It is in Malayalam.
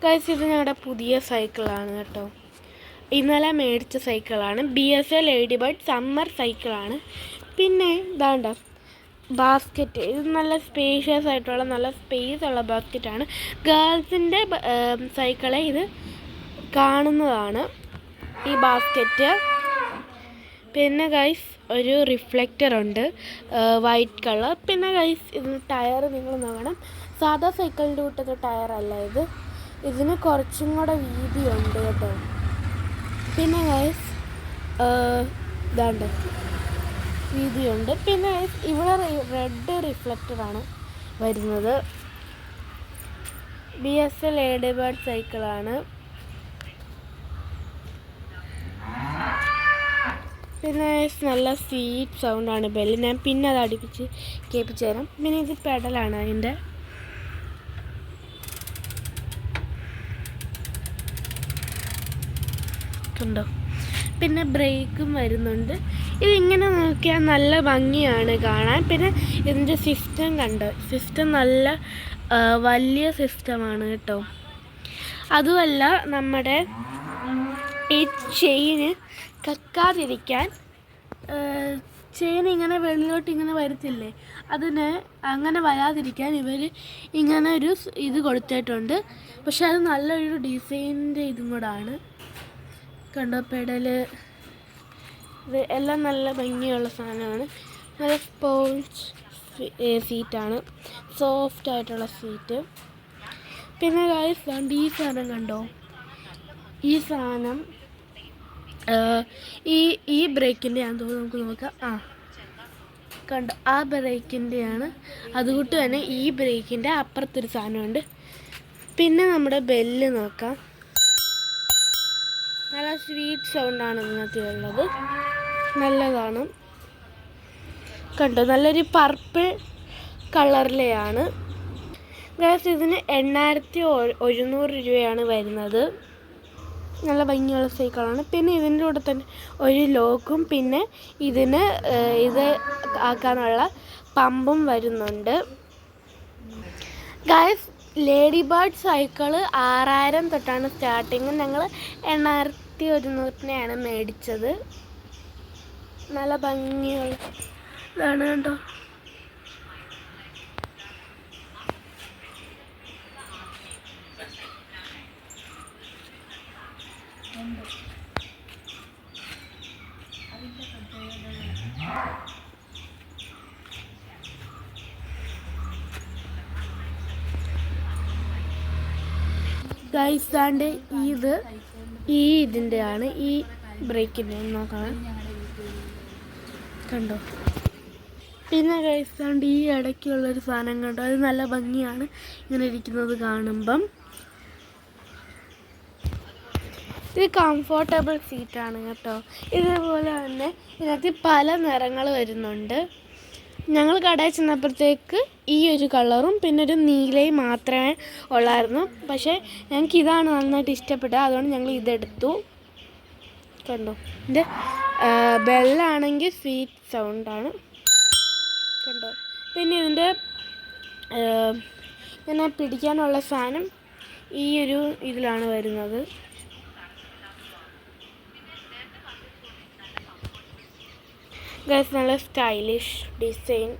ഗൈസ് ഇത് ഞങ്ങളുടെ പുതിയ സൈക്കിളാണ് കേട്ടോ. ഇന്നലെ മേടിച്ച സൈക്കിളാണ്. BSA ലേഡി ബർഡ് സമ്മർ സൈക്കിളാണ്. പിന്നെ ഇതാണ്ട ബാസ്ക്കറ്റ്. ഇത് നല്ല സ്പേഷ്യസ് ആയിട്ടുള്ള നല്ല സ്പേസ് ഉള്ള ബാസ്ക്കറ്റാണ്. ഗേൾസിൻ്റെ സൈക്കിളെ ഇത് കാണുന്നതാണ് ഈ ബാസ്ക്കറ്റ്. പിന്നെ ഗൈസ് ഒരു റിഫ്ലക്റ്റർ ഉണ്ട് വൈറ്റ് കളർ. പിന്നെ ഗൈസ് ഇതിന് ടയർ നിങ്ങൾ നോക്കണം. സാധാ സൈക്കിളിൻ്റെ കൂട്ടത്തെ ടയറല്ല ഇത്. ഇതിന് കുറച്ചും കൂടെ വീതിയുണ്ട് കേട്ടോ. പിന്നെ ഗൈസ് ഇതാണ്ട് വീതിയുണ്ട്. പിന്നെ ഗൈസ് ഇവിടെ റെഡ് റിഫ്ലക്റ്ററാണ് വരുന്നത്. BSA ലേഡി ബർഡ് സൈക്കിളാണ്. പിന്നെ നല്ല സ്വീറ്റ് സൗണ്ടാണ് ബെല്ല്. ഞാൻ പിന്നെ അത് അടുപ്പിച്ച് കേൾപ്പിച്ച് തരാം. പിന്നെ ഇത് പെഡലാണ് അതിൻ്റെ. കണ്ടോ? പിന്നെ ബ്രേക്കും വരുന്നുണ്ട്. ഇതിങ്ങനെ നോക്കിയാൽ നല്ല ഭംഗിയാണ് കാണാൻ. പിന്നെ ഇതിൻ്റെ സിസ്റ്റം കണ്ടോ? സിസ്റ്റം നല്ല വലിയ സിസ്റ്റമാണ് കേട്ടോ. അതുമല്ല നമ്മുടെ ഈ ചെയിന് കക്കാതിരിക്കാൻ ചെയിൻ ഇങ്ങനെ വെളിയിലോട്ട് ഇങ്ങനെ വരത്തില്ലേ, അതിന് അങ്ങനെ വരാതിരിക്കാൻ ഇവർ ഇങ്ങനെ ഒരു ഇത് കൊടുത്തിട്ടുണ്ട്. പക്ഷെ അത് നല്ലൊരു ഡിസൈനിൻ്റെ ഇതും കൂടാണ്. കണ്ടോ? പെഡല് ഇത് എല്ലാം നല്ല ഭംഗിയുള്ള സാധനമാണ്. നല്ല സ്പോഞ്ച് സീറ്റാണ്, സോഫ്റ്റ് ആയിട്ടുള്ള സീറ്റ്. പിന്നെ ഗൈസ് ഈ സാധനം കണ്ടോ? ഈ സാധനം ഈ ബ്രേക്കിൻ്റെ ആണെന്ന് തോന്നുന്നു. നമുക്ക് നോക്കാം. കണ്ടോ? ആ ബ്രേക്കിൻ്റെയാണ്. അതുകൊണ്ട് തന്നെ ഈ ബ്രേക്കിൻ്റെ അപ്പുറത്തൊരു സാധനമുണ്ട്. പിന്നെ നമ്മുടെ ബെല്ല് നോക്കാം. നല്ല സ്വീറ്റ് സൗണ്ടാണ് ഇതിനകത്ത് ഉള്ളത്. നല്ലതാണ്. കണ്ടോ? നല്ലൊരു പർപ്പിൾ കളറിലെയാണ്. ഗൈസ് ഇതിന് 8100 രൂപയാണ് വരുന്നത്. നല്ല ഭംഗിയുള്ള സൈക്കിളാണ്. പിന്നെ ഇതിൻ്റെ കൂടെ തന്നെ ഒരു ലോക്കും പിന്നെ ഇതിന് ഇത് ആക്കാനുള്ള പമ്പും വരുന്നുണ്ട്. ഗൈസ് ലേഡി ബർഡ് സൈക്കിള് 6000 തൊട്ടാണ് സ്റ്റാർട്ടിങ്. ഞങ്ങൾ 8100-നെയാണ് മേടിച്ചത്. നല്ല ഭംഗിയുള്ള ഇതാണ് കേട്ടോ. ഗൈസ് ആണ്ട് ഇതിൻ്റെയാണ് ഈ ബ്രേക്കിൻ്റെ നോക്കണം. കണ്ടോ? പിന്നെ ഗൈസ് ആണ്ട് ഈ ഇടയ്ക്കുള്ളൊരു സാധനം കണ്ടോ? അത് നല്ല ഭംഗിയാണ് ഇങ്ങനെ ഇരിക്കുന്നത് കാണുമ്പം. ഇത് കംഫോർട്ടബിൾ സീറ്റാണ് കേട്ടോ. ഇതേപോലെ തന്നെ ഇതിനകത്ത് പല നിറങ്ങൾ വരുന്നുണ്ട്. ഞങ്ങൾ കടയിൽ ചെന്നപ്പോഴത്തേക്ക് ഈ ഒരു കളറും പിന്നെ ഒരു നീലയും മാത്രമേ ഉള്ളായിരുന്നു. പക്ഷേ ഞങ്ങൾക്ക് ഇതാണ് നന്നായിട്ട് ഇഷ്ടപ്പെട്ടത്. അതുകൊണ്ട് ഞങ്ങൾ ഇതെടുത്തു. കണ്ടോ? ഇത് ബെല്ലാണെങ്കിൽ സ്വീറ്റ് സൗണ്ടാണ്. കണ്ടോ? പിന്നെ ഇതിൻ്റെ ഇങ്ങനെ പിടിക്കാനുള്ള സാധനം ഈ ഒരു ഇതിലാണ് വരുന്നത്. ഗൈസ് നല്ല സ്റ്റൈലിഷ് ഡിസൈൻ